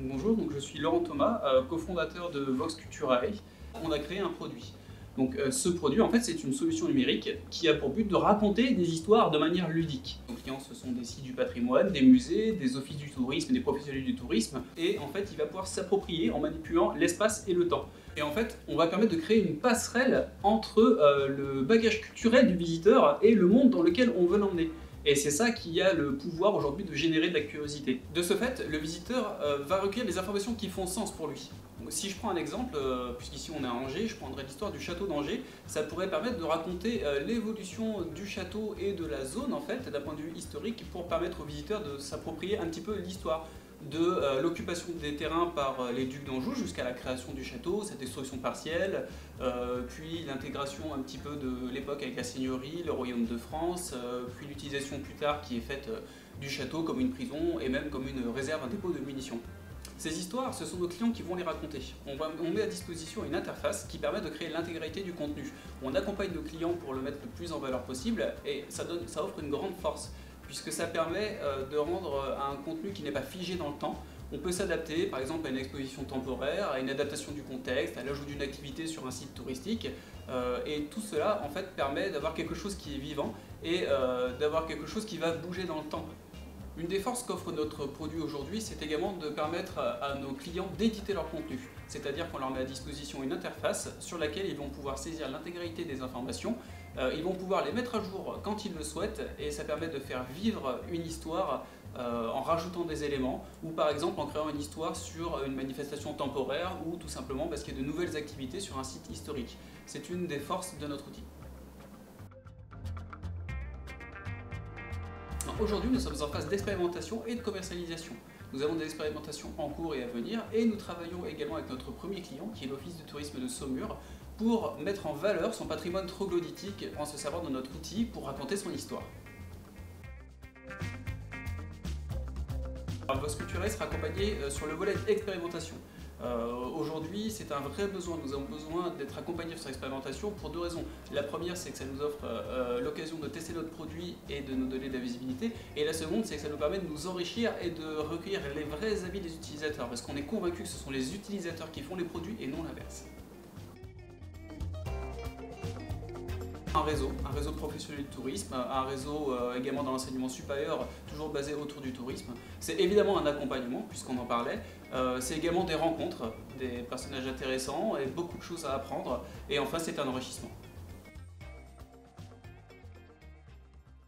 Bonjour, je suis Laurent Thomas, cofondateur de Vox Culturae. On a créé un produit. Ce produit, en fait, c'est une solution numérique qui a pour but de raconter des histoires de manière ludique. Nos clients, ce sont des sites du patrimoine, des musées, des offices du tourisme, des professionnels du tourisme. Et en fait, il va pouvoir s'approprier en manipulant l'espace et le temps. Et en fait, on va permettre de créer une passerelle entre le bagage culturel du visiteur et le monde dans lequel on veut l'emmener. Et c'est ça qui a le pouvoir aujourd'hui de générer de la curiosité. De ce fait, le visiteur va recueillir des informations qui font sens pour lui. Donc, si je prends un exemple, puisqu'ici on est à Angers, je prendrai l'histoire du château d'Angers. Ça pourrait permettre de raconter l'évolution du château et de la zone, en fait, d'un point de vue historique, pour permettre aux visiteurs de s'approprier un petit peu l'histoire de l'occupation des terrains par les ducs d'Anjou jusqu'à la création du château, sa destruction partielle, puis l'intégration un petit peu de l'époque avec la seigneurie, le royaume de France, puis l'utilisation plus tard qui est faite du château comme une prison et même comme une réserve, un dépôt de munitions. Ces histoires, ce sont nos clients qui vont les raconter. On met à disposition une interface qui permet de créer l'intégralité du contenu. On accompagne nos clients pour le mettre le plus en valeur possible et ça offre une grande force, puisque ça permet de rendre un contenu qui n'est pas figé dans le temps. On peut s'adapter par exemple à une exposition temporaire, à une adaptation du contexte, à l'ajout d'une activité sur un site touristique. Et tout cela en fait permet d'avoir quelque chose qui est vivant et d'avoir quelque chose qui va bouger dans le temps. Une des forces qu'offre notre produit aujourd'hui, c'est également de permettre à nos clients d'éditer leur contenu. C'est-à-dire qu'on leur met à disposition une interface sur laquelle ils vont pouvoir saisir l'intégralité des informations, ils vont pouvoir les mettre à jour quand ils le souhaitent et ça permet de faire vivre une histoire en rajoutant des éléments ou par exemple en créant une histoire sur une manifestation temporaire ou tout simplement parce qu'il y a de nouvelles activités sur un site historique. C'est une des forces de notre outil. Aujourd'hui, nous sommes en phase d'expérimentation et de commercialisation. Nous avons des expérimentations en cours et à venir et nous travaillons également avec notre premier client qui est l'Office de tourisme de Saumur pour mettre en valeur son patrimoine troglodytique en se servant de notre outil pour raconter son histoire. Vox Culturae sera accompagné sur le volet expérimentation. Aujourd'hui, c'est un vrai besoin. Nous avons besoin d'être accompagnés sur l'expérimentation pour deux raisons. La première, c'est que ça nous offre l'occasion de tester notre produit et de nous donner de la visibilité. Et la seconde, c'est que ça nous permet de nous enrichir et de recueillir les vrais avis des utilisateurs. Parce qu'on est convaincu que ce sont les utilisateurs qui font les produits et non l'inverse. Un réseau de professionnels du tourisme, un réseau également dans l'enseignement supérieur, toujours basé autour du tourisme. C'est évidemment un accompagnement, puisqu'on en parlait. C'est également des rencontres, des personnages intéressants et beaucoup de choses à apprendre. Et enfin, c'est un enrichissement.